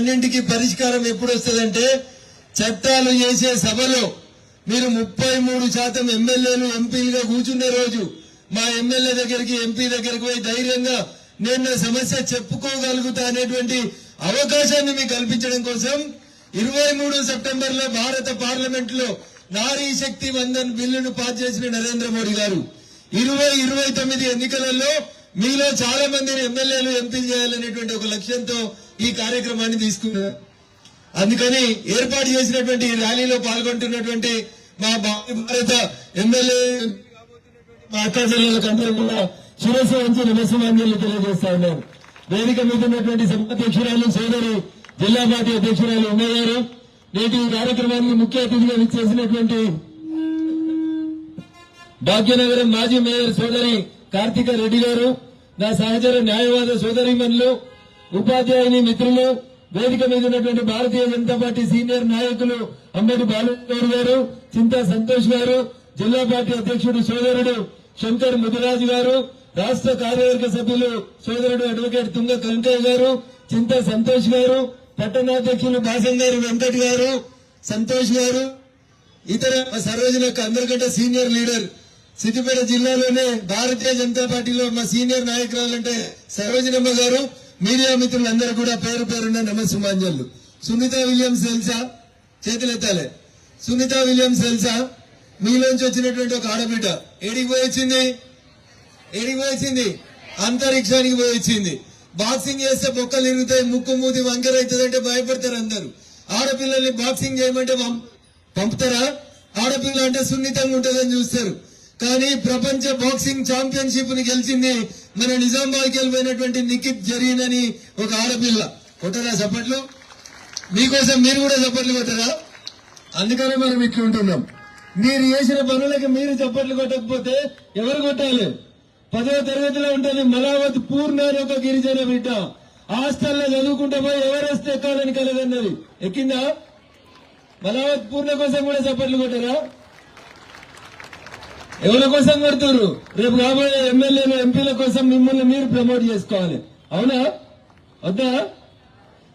వీటన్నింటికి పరిష్కారం ఎప్పుడు వస్తుందంటే చట్టాలు చేసే సభలో మీరు 33% ఎమ్మెల్యేలు ఎంపీలుగా కూర్చునే రోజు మా ఎమ్మెల్యే దగ్గరికి ఎంపీ దగ్గరికి పోయి ధైర్యంగా నేను నా సమస్య చెప్పుకోగలుగుతా అనేటువంటి అవకాశాన్ని మీకు కల్పించడం కోసం 23 సెప్టెంబర్లో భారత పార్లమెంట్ లో నారీ శక్తి వందన్ బిల్లును పాస్ చేసిన నరేంద్ర మోడీ గారు 2029 ఎన్నికలలో మీలో చాలా మందిని ఎమ్మెల్యేలు ఎంపీలు చేయాలనేటువంటి ఒక లక్ష్యంతో ఈ కార్యక్రమాన్ని తీసుకున్నారు. అందుకని ఏర్పాటు చేసినటువంటి ఈ ర్యాలీలో పాల్గొంటున్నటువంటి మా భారత ఎమ్మెల్యే అందరూ కూడా శిరస్సు వంచి నమస్కారాలు తెలియజేస్తా ఉన్నారు. వేదిక మీద ఉన్నటువంటి సభాధ్యక్షురాలు సోదరి జిల్లా పార్టీ అధ్యక్షురాలు ఉమ్మగారు, నేటి ఈ కార్యక్రమానికి ముఖ్య అతిథిగా చేసినటువంటి భాగ్యనగరం మాజీ మేయర్ సోదరి కార్తిక రెడ్డి గారు, నా సహచర న్యాయవాద సోదరిమణులు, ఉపాధ్యాయుని మిత్రులు, వేదిక మీద ఉన్నటువంటి భారతీయ జనతా పార్టీ సీనియర్ నాయకులు అంబటి బాలగౌడ్ గారు, చింతా సంతోష్ గారు, జిల్లా పార్టీ అధ్యక్షుడు సోదరుడు శంకర్ ముదిరాజు గారు, రాష్ట్ర కార్యవర్గ సభ్యులు సోదరుడు అడ్వకేట్ తుంగ కంకయ్య గారు, చింతా సంతోష్ గారు, పట్టణాధ్యక్షులు బాసంగారి వెంకట్ గారు, సంతోష్ గారు, ఇతర సర్వజనకు అందరికంటే సీనియర్ లీడర్ సిద్దిపేట జిల్లాలోనే భారతీయ జనతా పార్టీలో మా సీనియర్ నాయకురాలంటే సరోజినమ్మ గారు, మీడియా మిత్రులందరూ కూడా పేరు పేరున్న నమస్సుమాంజలు. సునీత విలియమ్స్ తెలుసా? చేతులెత్తాలే. సునీత విలియమ్స్ తెలుసా? మీలోంచి వచ్చినటువంటి ఒక ఆడబిడ్డ ఏడికి పోయింది? అంతరిక్షానికి పోయింది. బాక్సింగ్ చేస్తే బొక్కలు ఇరుగుతాయి, ముక్కు మూతి వంకర అవుతుందంటే భయపడతారు అందరు. ఆడపిల్లల్ని బాక్సింగ్ చేయమంటే పంపుతారా? ఆడపిల్ల అంటే సున్నితంగా ఉంటుందని చూస్తారు. కానీ ప్రపంచ బాక్సింగ్ ఛాంపియన్షిప్ ని గెలిచింది మన నిజామాబాద్కి వెళ్ళిపోయినటువంటి నిఖిత్ జరీన్ అని ఒక ఆడపిల్ల. కొట్టరా చప్పట్లు? మీకోసం మీరు కూడా చప్పట్లు కొట్టరా? అందుకనే మనం ఇట్లా ఉంటున్నాం. మీరు చేసిన పనులకి మీరు చప్పట్లు కొట్టకపోతే ఎవరు కొట్టాలి? 10వ తరగతిలో ఉంటుంది మలావత్ పూర్ణ అని ఒక గిరిజన బిడ్డ హాస్టల్లో చదువుకుంటా పోయి ఎవరెస్ట్ ఎక్కాలని కలదన్నది. ఎక్కిందా? మలావత్ పూర్ణ కోసం కూడా చప్పట్లు కొట్టరా? ఎవరి కోసం కొడుతున్నారు? రేపు కాబోయే ఎమ్మెల్యేలు ఎంపీల కోసం మిమ్మల్ని మీరు ప్రమోట్ చేసుకోవాలి. అవునా వద్దా?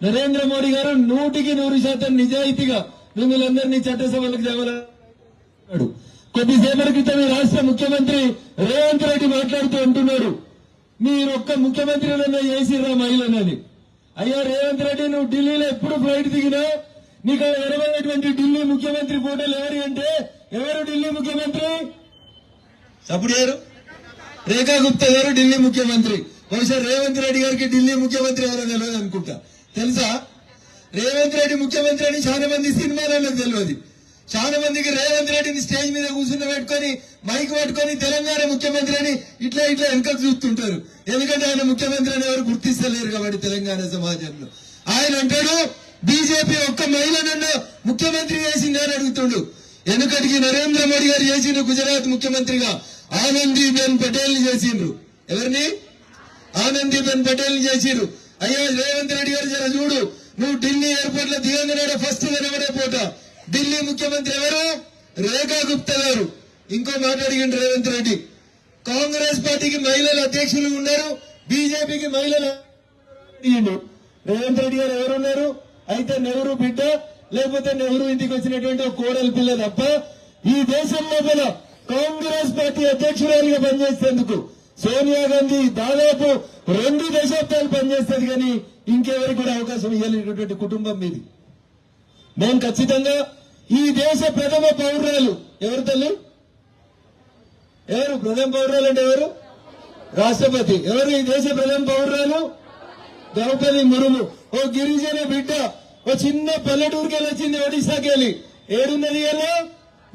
నరేంద్ర మోడీ గారు 100% నిజాయితీగా మిమ్మల్ని అందరినీ చట్టసభలకు జరగాలన్నాడు. కొద్దిసేపటి క్రితం ఈ రాష్ట్ర ముఖ్యమంత్రి రేవంత్ రెడ్డి మాట్లాడుతూ అంటున్నాడు, మీరు ఒక్క ముఖ్యమంత్రినన్నా చేసిర్రా మహిళనని. అయ్యా రేవంత్ రెడ్డి, నువ్వు ఢిల్లీలో ఎప్పుడు ఫ్లైట్ దిగినా నీకు ఎనబడినటువంటి ఢిల్లీ ముఖ్యమంత్రి ఫోటోలు ఎవరి అంటే ఎవరు ఢిల్లీ ముఖ్యమంత్రి? అప్పుడు ఎవరు? రేఖా గుప్తా గారు ఢిల్లీ ముఖ్యమంత్రి. బహుశా రేవంత్ రెడ్డి గారికి ఢిల్లీ ముఖ్యమంత్రి ఎవరో తెలియదు అనుకుంటా. తెలుసా? రేవంత్ రెడ్డి ముఖ్యమంత్రి అని చాలా మంది సినిమాలలో తెలియదు. చాలా మందికి రేవంత్ రెడ్డిని స్టేజ్ మీద కూర్చుని పెట్టుకొని మైక్ పట్టుకొని తెలంగాణ ముఖ్యమంత్రి అని ఇట్లా వెనకకు చూస్తుంటారు. ఎందుకంటే ఆయన ముఖ్యమంత్రి అని ఎవరు గుర్తిస్తలేరు కాబట్టి తెలంగాణ సమాజంలో. ఆయన అంటాడు బీజేపీ ఒక్క మహిళనన్నా ముఖ్యమంత్రి చేసింది అని అడుగుతుండు. వెనుకటికి నరేంద్ర మోడీ గారు చేసిండ్రు గుజరాత్ ముఖ్యమంత్రిగా ఆనందీబెన్ పటేల్ ని చేసిండ్రు. ఎవరిని? ఆనందీబెన్ పటేల్ ని చేసిండ్రు. అయ్యా రేవంత్ రెడ్డి గారు జర చూడు, నువ్వు ఢిల్లీ ఎయిర్పోర్ట్ లో దిగంగానే ఫస్ట్ కనబడే పోట ఢిల్లీ ముఖ్యమంత్రి ఎవరు? రేఖా గుప్తా గారు. ఇంకో మాట అడిగిండు రేవంత్ రెడ్డి, కాంగ్రెస్ పార్టీకి మహిళల అధ్యక్షులు ఉన్నారు, బీజేపీకి మహిళలు అడిగిండు. రేవంత్ రెడ్డి గారు ఎవరున్నారు? అయితే నెహ్రూ బిడ్డ లేకపోతే నెహ్రూ ఇంటికి వచ్చినటువంటి కోడలి పిల్ల తప్ప ఈ దేశం లోపల కాంగ్రెస్ పార్టీ అధ్యక్షురాలిగా పనిచేసేందుకు సోనియా గాంధీ దాదాపు 2 దశాబ్దాలు పనిచేస్తుంది. కానీ ఇంకెవరికి కూడా అవకాశం ఇవ్వలేనటువంటి కుటుంబం మీది. మేము ఖచ్చితంగా ఈ దేశ ప్రథమ పౌరురాలు ఎవరు తల్లి? ఎవరు ప్రథమ పౌరురాలు అంటే ఎవరు? రాష్ట్రపతి. ఎవరు ఈ దేశ ప్రథమ పౌరురాలు? ద్రౌపది ముర్ము. ఓ గిరిజన బిడ్డ ఓ చిన్న పల్లెటూరుకి వెళ్ళొచ్చింది, ఒడిశాకి వెళ్ళి. ఏడున్నది ఎలా?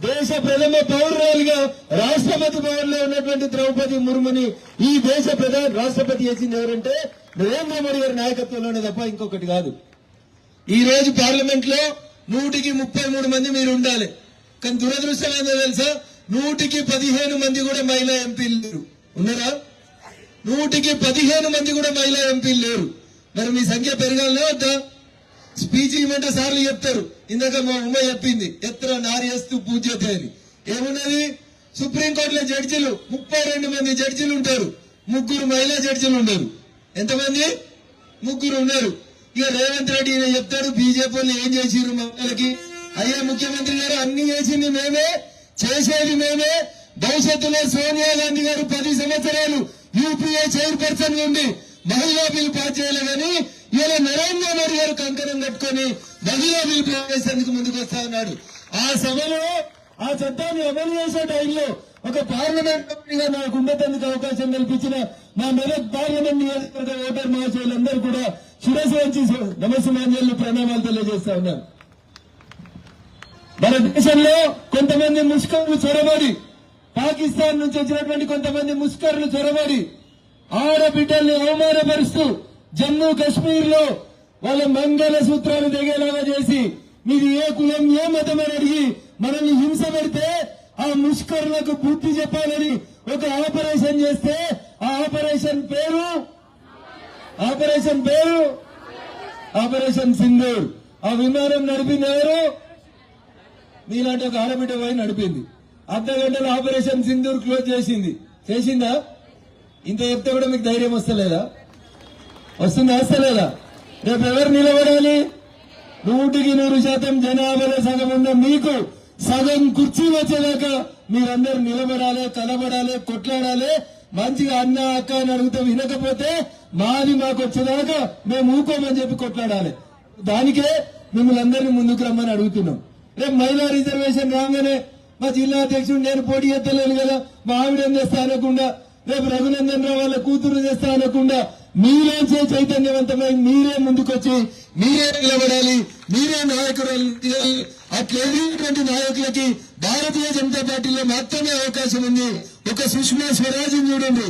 దేశ ప్రథమ పౌరురాలుగా రాష్ట్రపతి భవన్ లో ఉన్నటువంటి ద్రౌపది ముర్ముని ఈ దేశ ప్రధాన రాష్ట్రపతి చేసింది ఎవరంటే నరేంద్ర మోడీ గారి నాయకత్వంలోనే తప్ప ఇంకొకటి కాదు. ఈ రోజు పార్లమెంట్ లో 133 మంది మీరు ఉండాలి. కానీ దురదృష్టం ఏందో తెలుసా? 115 మంది కూడా మహిళా ఎంపీలు లేరు. ఉన్నారా? 115 మంది కూడా మహిళా ఎంపీలు లేరు. మరి మీ సంఖ్య పెరగాలనే వద్దా? స్పీచ్ ఇవ్వమంటే సార్లు చెప్తారు. ఇందాక మా ఉమ్మ చెప్పింది, ఎత్ర నార్యస్తు పూజ్యతే అని. ఏమున్నది? సుప్రీంకోర్టులో జడ్జిలు 32 మంది జడ్జిలు ఉంటారు, 3 మహిళా జడ్జిలు ఉండరు. ఎంతమంది? 3 ఉన్నారు. ఇక రేవంత్ రెడ్డి ఈయన చెప్తాడు బీజేపీ వాళ్ళు ఏం చేసిర్రు మహిళలకి. అయ్యా ముఖ్యమంత్రి గారు అన్ని చేసింది మేమే, చేసేది మేమే. భవిష్యత్తులో సోనియా గాంధీ గారు 10 సంవత్సరాలు యూపీఏ చైర్పర్సన్ ఉండి మహిళా బిల్ పాస్ చేయలేదని ఇలా నరేంద్ర మోడీ గారు కంకణం కట్టుకొని మహిళా బిల్ పాస్ చేసేందుకు ముందుకు వస్తా ఉన్నాడు. ఆ సభలో ఆ చట్టాన్ని అమలు చేసే టైంలో ఒక పార్లమెంట్ గా నాకు ఉండేందుకు అవకాశం కల్పించిన మా మెదక్ పార్లమెంట్ నియోజకవర్గ ఓటర్ మహాశయులందరూ కూడా శిరస్సు వంచి నమస్సుమాంజలు ప్రణామాలు తెలియజేస్తా ఉన్నారు. మన దేశంలో కొంతమంది ముష్కరులు చొరబడి, పాకిస్తాన్ నుంచి వచ్చినటువంటి కొంతమంది ముష్కరులు చొరబడి ఆడబిడ్డల్ని అవమానపరుస్తూ జమ్మూ కాశ్మీర్ లో వాళ్ళ మంగళ సూత్రాలు దిగేలాగా చేసి మీది ఏ కులం ఏ మతం అని అడిగి మనల్ని హింస పెడితే ఆ ముష్కరులకు బుద్ధి చెప్పాలని ఒక ఆపరేషన్ చేస్తే ఆ ఆపరేషన్ పేరు ఆపరేషన్ సింధూర్. ఆ విమానం నడిపింది ఎవరు? మీలాంటి ఒక ఆడబిడ్డ పోయి నడిపింది. అర్ధ గంటలో ఆపరేషన్ సింధూర్ క్లోజ్ చేసిందా? ఇంత చెప్తే కూడా మీకు ధైర్యం వస్తలేదా? వస్తలేదా? రేపు ఎవరు నిలబడాలి? 100% జనాభాలో సగం ఉన్న మీకు సగం కుర్చీ వచ్చేదాకా మీరందరూ నిలబడాలి, కలబడాలి, కొట్లాడాలి. మంచిగా అన్న అక్క అని అడిగితే వినకపోతే మాది మాకు వచ్చేదాకా మేము ఊకోమని చెప్పి కొట్లాడాలి. దానికే మిమ్మల్ని అందరినీ ముందుకు రమ్మని అడుగుతున్నాం. రేపు మహిళా రిజర్వేషన్ రాగానే మా జిల్లా అధ్యక్షుడు నేను పోటీ ఎత్తలేను కదా, మా ఆవిడేం చేస్తా అనకుండా, రేపు రఘునందన్ రావు వాళ్ళ కూతురు చేస్తా అనకుండా మీరేంచే చైతన్యవంతమై మీరే ముందుకొచ్చి మీరే నిలబడాలి, మీరే నాయకులు. అట్లేటువంటి నాయకులకి భారతీయ జనతా పార్టీలో మాత్రమే అవకాశం ఉంది. ఒక సుష్మా స్వరాజ్ చూడండి,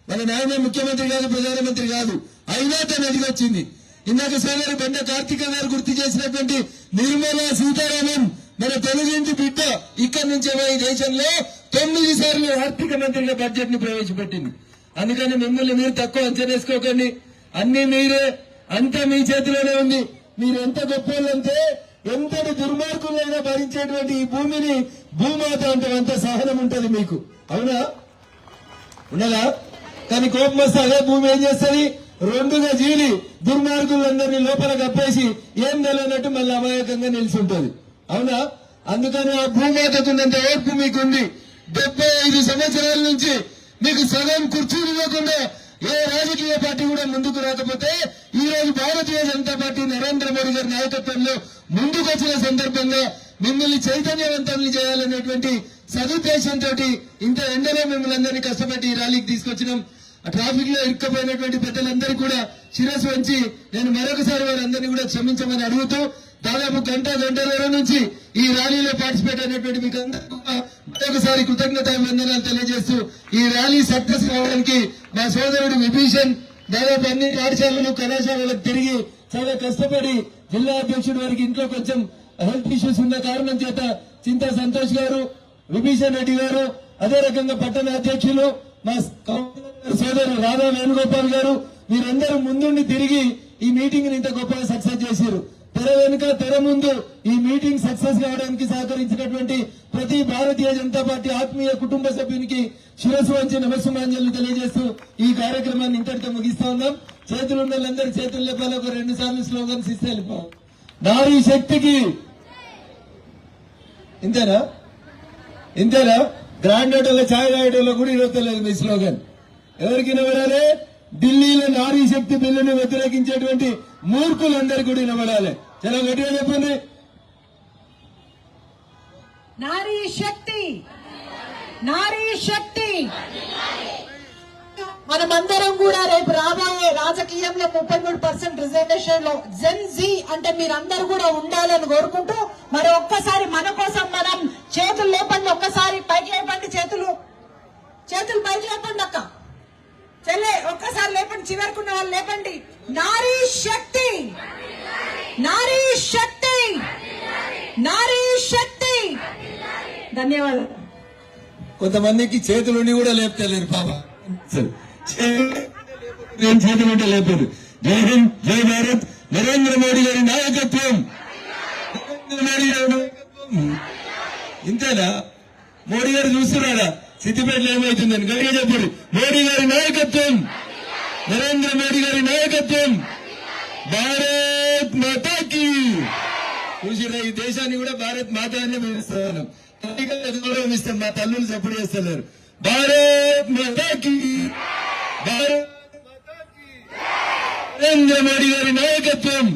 మన నాయన ముఖ్యమంత్రి కాదు, ప్రధానమంత్రి కాదు, అయినా తను ఎదిగొచ్చింది. ఇందాక సోదరు బండ కార్తిక గారు గుర్తు చేసినటువంటి నిర్మలా సీతారామన్ మన తెలుగింటి బిడ్డ ఇక్కడి నుంచే ఈ దేశంలో 9 సార్లు ఆర్థిక మంత్రిగా బడ్జెట్ ని ప్రవేశపెట్టింది. అందుకని మిమ్మల్ని మీరు తక్కువ అంచనేసుకోకండి. అన్ని మీరే, అంతా మీ చేతిలోనే ఉంది. మీరు ఎంత గొప్పలంటే ఎంతటి దుర్మార్గులైనా భరించేటువంటి ఈ భూమిని భూమాత అంటే అంత సహనం ఉంటది మీకు. అవునా? ఉండదా? కానీ కోపం వస్తే అదే భూమి ఏం చేస్తుంది? 2గా జీలి దుర్మార్గులందరినీ లోపల కప్పేసి ఏం తెలియనట్టు మళ్ళీ అమాయకంగా నిలిచుంటది. అవునా? అందుకని ఆ భూమాతకున్నంత ఓర్పు మీకుంది. 75 సంవత్సరాల నుంచి మీకు సగం కుర్చీలు ఇవ్వకుండా ఏ రాజకీయ పార్టీ కూడా ముందుకు రాకపోతే ఈ రోజు భారతీయ జనతా పార్టీ నరేంద్ర మోడీ గారి నాయకత్వంలో ముందుకు వచ్చిన సందర్భంగా మిమ్మల్ని చైతన్యవంతుల్ని చేయాలనేటువంటి సదుద్దేశంతో ఇంత ఎండలో మిమ్మల్ని అందరినీ కష్టపడి ఈ ర్యాలీకి తీసుకొచ్చినాం. ఆ ట్రాఫిక్ లో ఇరుక్కుపోయినటువంటి పెద్దలందరూ కూడా శిరస్సు వంచి నేను మరొకసారి వారందరినీ కూడా క్షమించమని అడుగుతూ, దాదాపు గంటన్నర నుంచి ఈ ర్యాలీలో పార్టిసిపేట్ అయినటువంటి మీకు అందరూ మరొకసారి కృతజ్ఞతాభివందనాలు తెలియజేస్తూ ఈ ర్యాలీ సక్సెస్ కావడానికి మా సోదరుడు విభీషణ్ దాదాపు అన్ని పాఠశాలలు కళాశాలలకు తిరిగి చాలా కష్టపడి జిల్లా అధ్యక్షుడి వారికి ఇంట్లో కొంచెం హెల్త్ ఇష్యూస్ ఉన్న కారణం చేత చింతా సంతోష్ గారు, విభీషణ్ రెడ్డి గారు, అదే రకంగా పట్టణ అధ్యక్షులు మా సోదరు రాధా వేణుగోపాల్ గారు, మీరందరూ ముందుండి తిరిగి ఈ మీటింగ్ ని ఇంత గొప్పగా సక్సెస్ చేశారు. తెర వెనుక తెర ముందు ఈ మీటింగ్ సక్సెస్ కావడానికి సహకరించినటువంటి ప్రతి భారతీయ జనతా పార్టీ ఆత్మీయ కుటుంబ సభ్యునికి శిరస్సు వంచి నమస్సుమాంజలు తెలియజేస్తూ ఈ కార్యక్రమాన్ని ఇంతటితో ముగిస్తా ఉన్నాం. చేతులు ఉన్న వాళ్ళందరూ చేతులు లేపాలి. ఒక 2 సార్లు స్లోగన్స్ ఇస్తే వెళ్ళిపోవాలి. నారీ శక్తికి ఇంతేనా? గ్రాండ్ హోటల్లో ఛాయ్ తాగేటోళ్ళు కూడా ఇవ్వలేదు మీ స్లోగన్. ఎవరికి వినబడాలి? ఢిల్లీలో నారీ శక్తి బిల్లును వ్యతిరేకించేటువంటి మూర్ఖులందరూ కూడా వినబడాలి. చాలా గట్టిగా చెప్పండి. నారీ శక్తి, నారీ శక్తి. మనమందరం కూడా రేపు రాబోయే రాజకీయంలో 33% రిజర్వేషన్ లో జెన్ జీ అంటే మీరందరూ కూడా ఉండాలని కోరుకుంటూ మరి ఒక్కసారి మన కోసం మనం చేతులు లేపండి. ఒక్కసారి పైకి లేపండి, చేతులు పైకి లేపండి అక్క చెల్లె, ఒక్కసారి లేపండి. చివరికున్న వాళ్ళు లేపండి. నారీ శక్తి, నారీ శక్తి, నారీ శక్తి. ధన్యవాదాలు. కొంతమందికి చేతులుండి కూడా లేపుతలేరు పాప. చేతులుంటే లేపారు. జై హింద్, జై భారత్. నరేంద్ర మోడీ గారి నాయకత్వం. ఇంతేనా? మోడీ గారు చూస్తున్నాడా సిద్దిపేటలో ఏమవుతుందని? గట్టిగా చెప్పండి. మోడీ గారి నాయకత్వం, నరేంద్ర మోడీ గారి నాయకత్వం. భారత్ మాతాకి. చూసిరా, ఈ దేశాన్ని కూడా భారత్ మాత అనే పిలుస్తాను. గౌరవం ఇస్తాం, మా తల్లులు సపోర్ట్ చేస్తున్నారు. భారత్ మాతాకి, భారత్ మాతాకి. నరేంద్ర మోడీ గారి నాయకత్వం.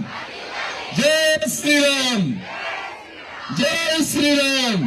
జై శ్రీరామ్, జై శ్రీరామ్.